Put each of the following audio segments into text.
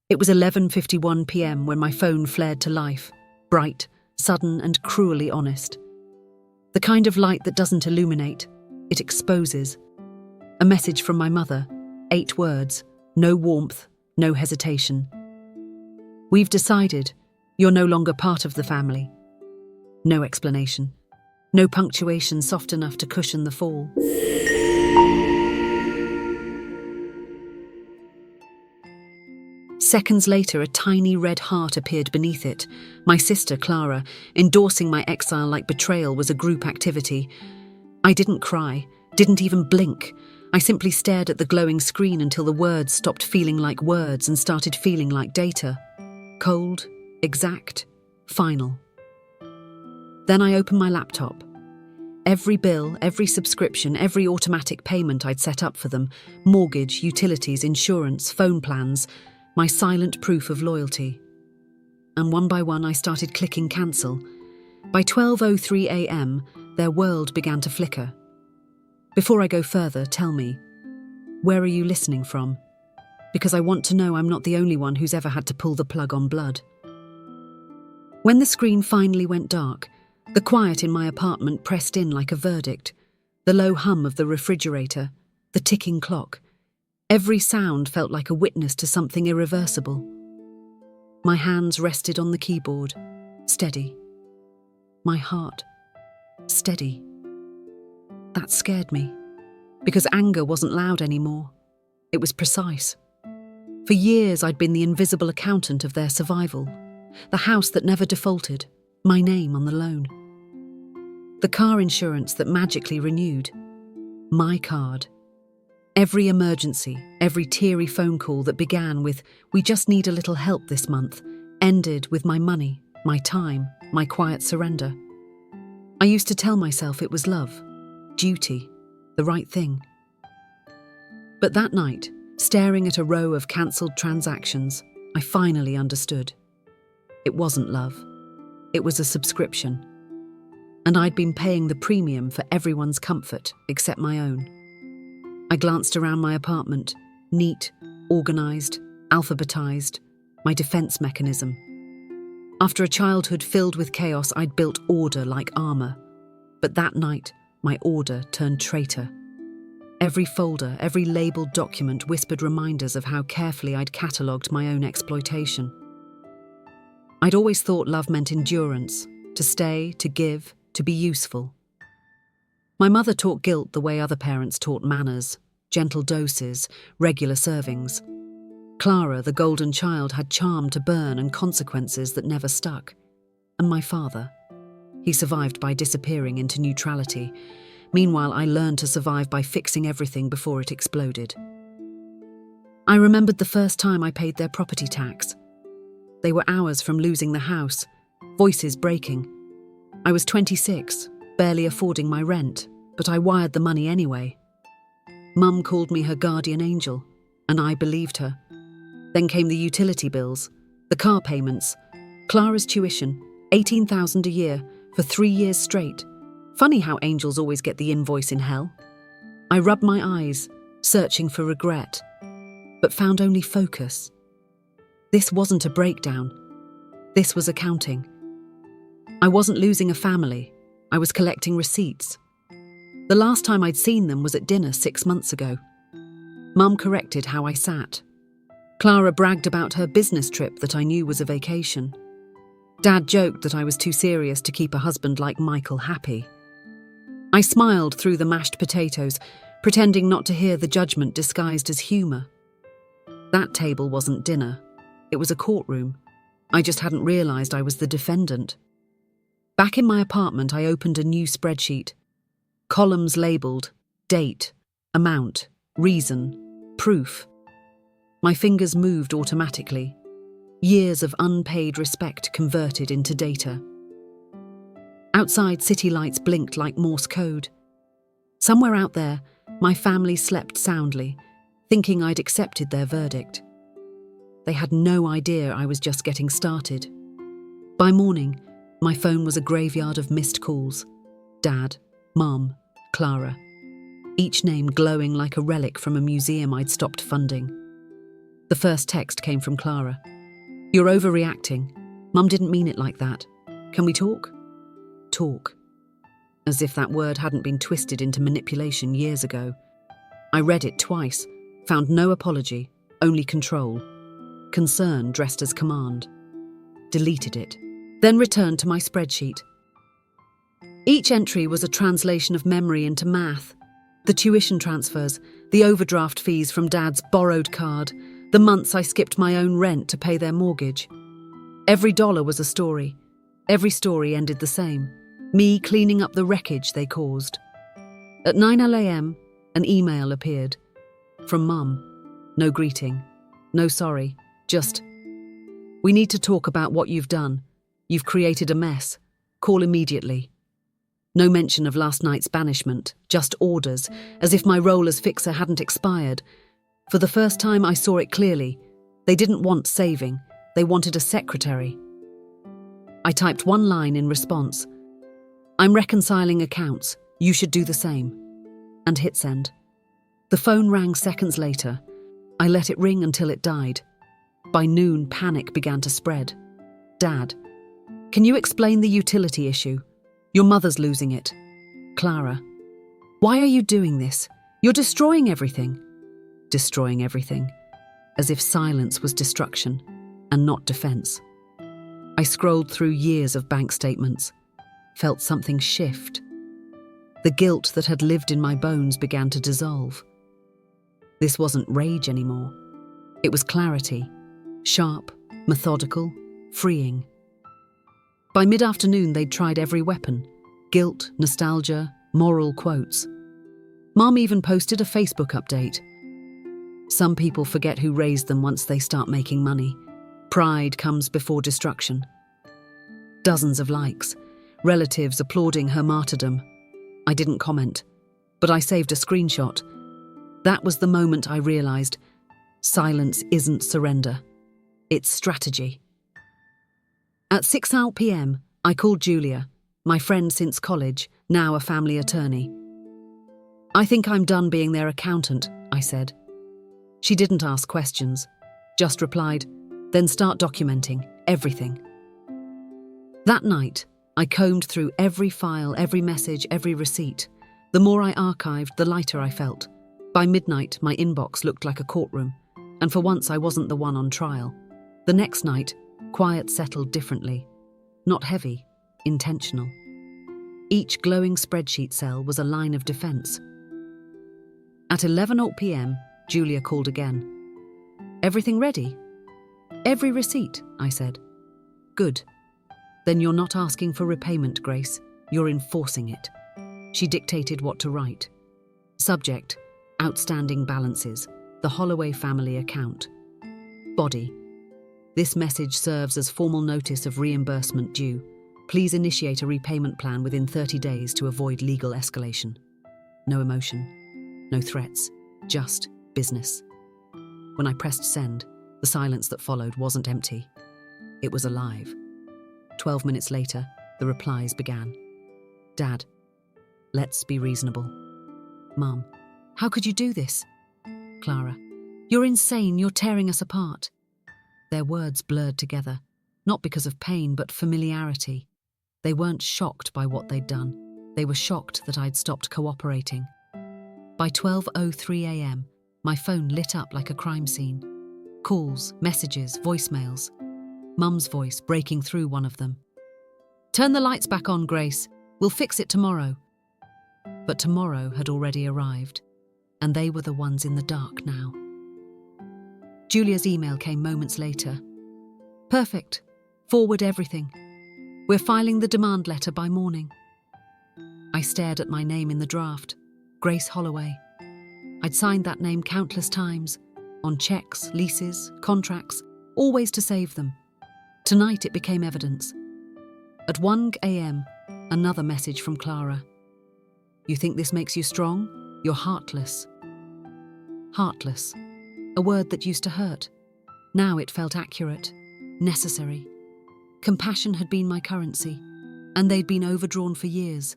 It was 11:51 p.m. when my phone flared to life, bright, sudden and cruelly honest. The kind of light that doesn't illuminate, it exposes. A message from my mother, 8 words, no warmth, no hesitation. We've decided you're no longer part of the family. No explanation. No punctuation soft enough to cushion the fall. Seconds later, a tiny red heart appeared beneath it. My sister, Clara, endorsing my exile like betrayal was a group activity. I didn't cry, didn't even blink. I simply stared at the glowing screen until the words stopped feeling like words and started feeling like data. Cold, exact, final. Then I opened my laptop. Every bill, every subscription, every automatic payment I'd set up for them, mortgage, utilities, insurance, phone plans, my silent proof of loyalty. And one by one I started clicking cancel. By 12:03 a.m, their world began to flicker. Before I go further, tell me, where are you listening from? Because I want to know I'm not the only one who's ever had to pull the plug on blood. When the screen finally went dark, the quiet in my apartment pressed in like a verdict. The low hum of the refrigerator, the ticking clock. Every sound felt like a witness to something irreversible. My hands rested on the keyboard, steady. My heart, steady. That scared me, because anger wasn't loud anymore. It was precise. For years I'd been the invisible accountant of their survival, the house that never defaulted, my name on the loan. The car insurance that magically renewed, my card. Every emergency, every teary phone call that began with, "We just need a little help this month," ended with my money, my time, my quiet surrender. I used to tell myself it was love, duty, the right thing. But that night, staring at a row of cancelled transactions, I finally understood. It wasn't love. It was a subscription. And I'd been paying the premium for everyone's comfort except my own. I glanced around my apartment, neat, organised, alphabetized, my defense mechanism. After a childhood filled with chaos, I'd built order like armor. But that night, my order turned traitor. Every folder, every labeled document whispered reminders of how carefully I'd catalogued my own exploitation. I'd always thought love meant endurance, to stay, to give, to be useful. My mother taught guilt the way other parents taught manners, gentle doses, regular servings. Clara, the golden child, had charm to burn and consequences that never stuck. And my father, he survived by disappearing into neutrality. Meanwhile, I learned to survive by fixing everything before it exploded. I remembered the first time I paid their property tax. They were hours from losing the house, voices breaking. I was 26, barely affording my rent, but I wired the money anyway. Mum called me her guardian angel, and I believed her. Then came the utility bills, the car payments, Clara's tuition, $18,000 a year for 3 years straight. Funny how angels always get the invoice in hell. I rubbed my eyes, searching for regret, but found only focus. This wasn't a breakdown. This was accounting. I wasn't losing a family. I was collecting receipts. The last time I'd seen them was at dinner 6 months ago. Mum corrected how I sat. Clara bragged about her business trip that I knew was a vacation. Dad joked that I was too serious to keep a husband like Michael happy. I smiled through the mashed potatoes, pretending not to hear the judgment disguised as humour. That table wasn't dinner. It was a courtroom. I just hadn't realised I was the defendant. Back in my apartment, I opened a new spreadsheet. Columns labelled date, amount, reason, proof. My fingers moved automatically. Years of unpaid respect converted into data. Outside, city lights blinked like Morse code. Somewhere out there, my family slept soundly, thinking I'd accepted their verdict. They had no idea I was just getting started. By morning, my phone was a graveyard of missed calls. Dad, Mum, Clara. Each name glowing like a relic from a museum I'd stopped funding. The first text came from Clara. "You're overreacting. Mum didn't mean it like that. Can we talk?" Talk. As if that word hadn't been twisted into manipulation years ago. I read it twice, found no apology, only control. Concern dressed as command. Deleted it, then returned to my spreadsheet. Each entry was a translation of memory into math. The tuition transfers, the overdraft fees from Dad's borrowed card, the months I skipped my own rent to pay their mortgage. Every dollar was a story. Every story ended the same. Me cleaning up the wreckage they caused. At 9 a.m, an email appeared. From Mum. No greeting. No sorry. Just, "We need to talk about what you've done. You've created a mess. Call immediately." No mention of last night's banishment, just orders, as if my role as fixer hadn't expired. For the first time I saw it clearly. They didn't want saving. They wanted a secretary. I typed one line in response. "I'm reconciling accounts. You should do the same." And hit send. The phone rang seconds later. I let it ring until it died. By noon, panic began to spread. "Dad, can you explain the utility issue? Your mother's losing it." "Clara, why are you doing this? You're destroying everything." Destroying everything. As if silence was destruction, and not defense. I scrolled through years of bank statements, felt something shift. The guilt that had lived in my bones began to dissolve. This wasn't rage anymore. It was clarity. Sharp, methodical, freeing. By mid-afternoon, they'd tried every weapon. Guilt, nostalgia, moral quotes. Mom even posted a Facebook update. Some people forget who raised them once they start making money. Pride comes before destruction. Dozens of likes. Relatives applauding her martyrdom. I didn't comment, but I saved a screenshot. That was the moment I realized silence isn't surrender. It's strategy. At 6 p.m, I called Julia, my friend since college, now a family attorney. "I think I'm done being their accountant," I said. She didn't ask questions, just replied, "Then start documenting everything." That night, I combed through every file, every message, every receipt. The more I archived, the lighter I felt. By midnight, my inbox looked like a courtroom, and for once I wasn't the one on trial. The next night, quiet settled differently. Not heavy, intentional. Each glowing spreadsheet cell was a line of defense. At 11 p.m, Julia called again. "Everything ready?" "Every receipt," I said. "Good. Then you're not asking for repayment, Grace. You're enforcing it." She dictated what to write. Subject: outstanding balances, the Holloway family account. Body: this message serves as formal notice of reimbursement due. Please initiate a repayment plan within 30 days to avoid legal escalation. No emotion, no threats, just business. When I pressed send, the silence that followed wasn't empty. It was alive. 12 minutes later, the replies began. "Dad, let's be reasonable." "Mum, how could you do this?" "Clara, you're insane, you're tearing us apart." Their words blurred together, not because of pain but familiarity. They weren't shocked by what they'd done. They were shocked that I'd stopped cooperating. By 12:03 a.m, my phone lit up like a crime scene. Calls, messages, voicemails. Mum's voice breaking through one of them. "Turn the lights back on, Grace. We'll fix it tomorrow." But tomorrow had already arrived, and they were the ones in the dark now. Julia's email came moments later. "Perfect. Forward everything. We're filing the demand letter by morning." I stared at my name in the draft, Grace Holloway. I'd signed that name countless times, on checks, leases, contracts, always to save them. Tonight it became evidence. At 1 a.m, another message from Clara. "You think this makes you strong? You're heartless." Heartless. A word that used to hurt. Now it felt accurate, necessary. Compassion had been my currency, and they'd been overdrawn for years.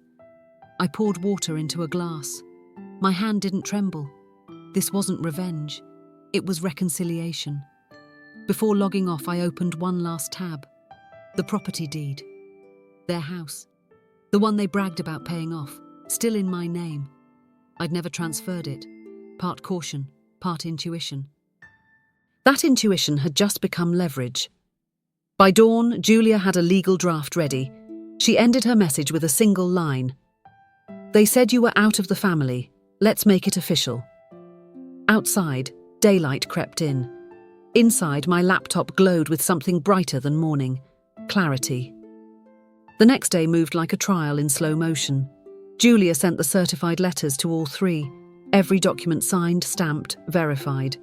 I poured water into a glass. My hand didn't tremble. This wasn't revenge. It was reconciliation. Before logging off, I opened one last tab. The property deed. Their house. The one they bragged about paying off. Still in my name. I'd never transferred it. Part caution, part intuition. That intuition had just become leverage. By dawn, Julia had a legal draft ready. She ended her message with a single line. "They said you were out of the family. Let's make it official." Outside, daylight crept in. Inside, my laptop glowed with something brighter than morning. Clarity. The next day moved like a trial in slow motion. Julia sent the certified letters to all three. Every document signed, stamped, verified.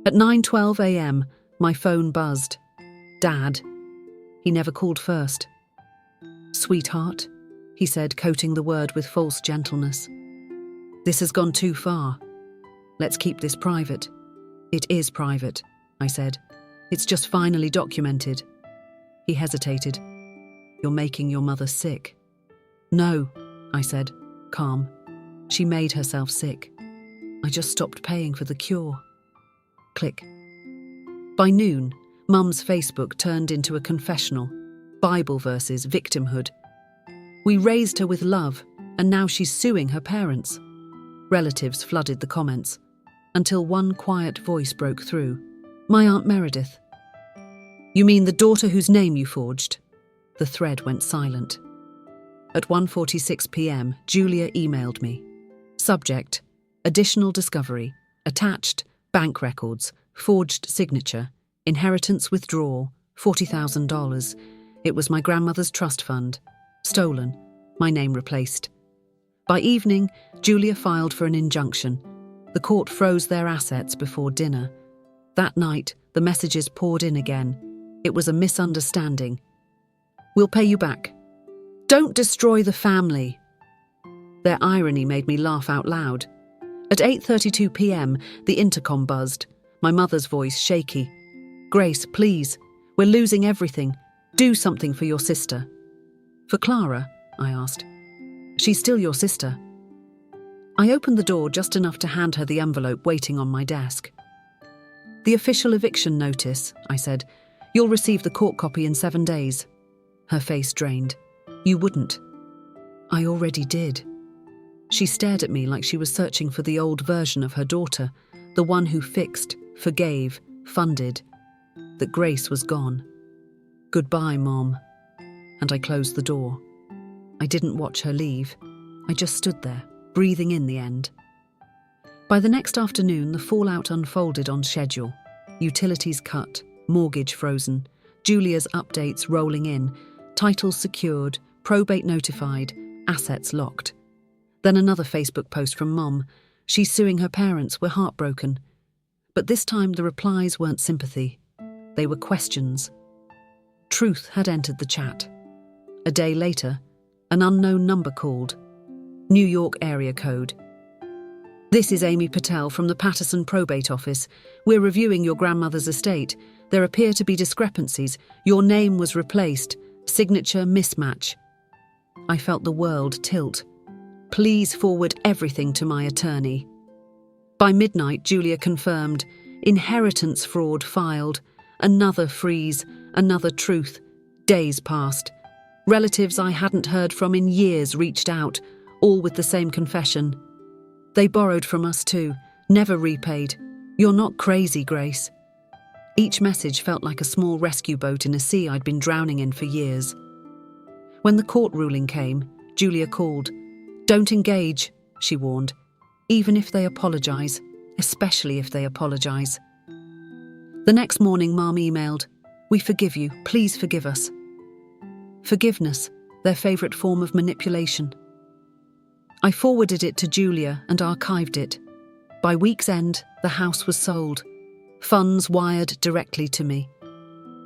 At 9:12 a.m, my phone buzzed. Dad. He never called first. "Sweetheart," he said, coating the word with false gentleness. "This has gone too far. Let's keep this private." "It is private," I said. "It's just finally documented." He hesitated. "You're making your mother sick." "No," I said, calm. "She made herself sick. I just stopped paying for the cure." Click. By noon, Mum's Facebook turned into a confessional. Bible verses, victimhood. We raised her with love, and now she's suing her parents. Relatives flooded the comments, until one quiet voice broke through. "My Aunt Meredith." "You mean the daughter whose name you forged?" The thread went silent. At 1:46 p.m, Julia emailed me. Subject: additional discovery. Attached: bank records, forged signature, inheritance withdrawal, $40,000. It was my grandmother's trust fund. Stolen. My name replaced. By evening, Julia filed for an injunction. The court froze their assets before dinner. That night, the messages poured in again. It was a misunderstanding. "We'll pay you back." "Don't destroy the family." Their irony made me laugh out loud. At 8:32 p.m, the intercom buzzed, my mother's voice shaky. "Grace, please. We're losing everything. Do something for your sister." "For Clara?" I asked. "She's still your sister." I opened the door just enough to hand her the envelope waiting on my desk. "The official eviction notice," I said. "You'll receive the court copy in 7 days." Her face drained. "You wouldn't." "I already did." She stared at me like she was searching for the old version of her daughter, the one who fixed, forgave, funded. That Grace was gone. "Goodbye, Mom." And I closed the door. I didn't watch her leave. I just stood there, breathing in the end. By the next afternoon, the fallout unfolded on schedule. Utilities cut, mortgage frozen, Julia's updates rolling in, titles secured, probate notified, assets locked. Then another Facebook post from Mom. She's suing her parents, we're heartbroken. But this time the replies weren't sympathy. They were questions. Truth had entered the chat. A day later, an unknown number called. New York area code. "This is Amy Patel from the Patterson Probate Office. We're reviewing your grandmother's estate. There appear to be discrepancies. Your name was replaced. Signature mismatch." I felt the world tilt. "Please forward everything to my attorney." By midnight, Julia confirmed. Inheritance fraud filed. Another freeze. Another truth. Days passed. Relatives I hadn't heard from in years reached out, all with the same confession. "They borrowed from us too, never repaid. You're not crazy, Grace." Each message felt like a small rescue boat in a sea I'd been drowning in for years. When the court ruling came, Julia called. "Don't engage," she warned. "Even if they apologise, especially if they apologise." The next morning, Mom emailed, "We forgive you, please forgive us." Forgiveness, their favourite form of manipulation. I forwarded it to Julia and archived it. By week's end, the house was sold. Funds wired directly to me.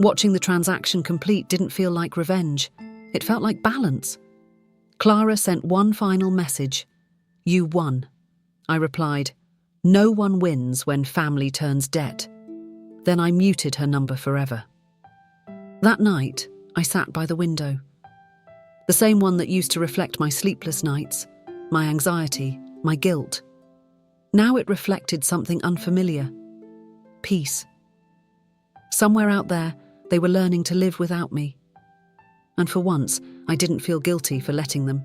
Watching the transaction complete didn't feel like revenge. It felt like balance. Clara sent one final message. "You won." I replied, "No one wins when family turns debt." Then I muted her number forever. That night, I sat by the window. The same one that used to reflect my sleepless nights, my anxiety, my guilt. Now it reflected something unfamiliar, peace. Somewhere out there, they were learning to live without me. And for once, I didn't feel guilty for letting them.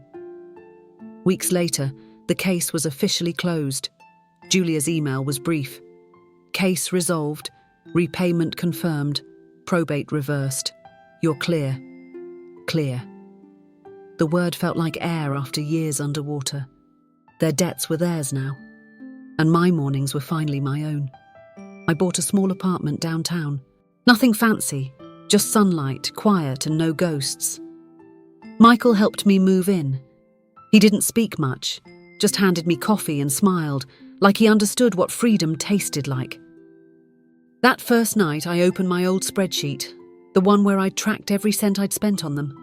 Weeks later, the case was officially closed. Julia's email was brief. Case resolved, repayment confirmed, probate reversed. You're clear. Clear. The word felt like air after years underwater. Their debts were theirs now, and my mornings were finally my own. I bought a small apartment downtown. Nothing fancy, just sunlight, quiet, and no ghosts. Michael helped me move in. He didn't speak much, just handed me coffee and smiled, like he understood what freedom tasted like. That first night, I opened my old spreadsheet, the one where I'd tracked every cent I'd spent on them.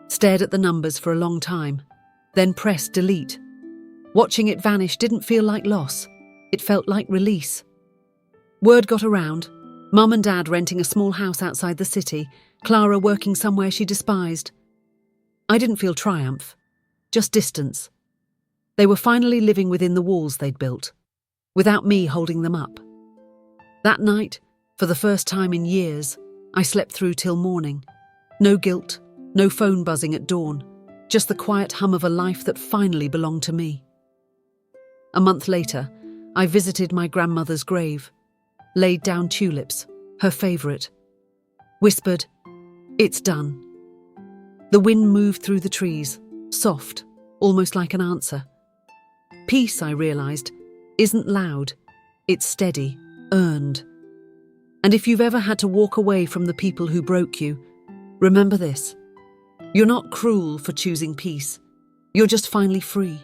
Stared at the numbers for a long time, then pressed delete. Watching it vanish didn't feel like loss. It felt like release. Word got around. Mum and Dad renting a small house outside the city, Clara working somewhere she despised. I didn't feel triumph, just distance. They were finally living within the walls they'd built, without me holding them up. That night, for the first time in years, I slept through till morning. No guilt, no phone buzzing at dawn, just the quiet hum of a life that finally belonged to me. A month later, I visited my grandmother's grave, laid down tulips, her favourite, whispered, "It's done." The wind moved through the trees, soft, almost like an answer. Peace, I realised, isn't loud, it's steady, earned. And if you've ever had to walk away from the people who broke you, remember this. You're not cruel for choosing peace. You're just finally free.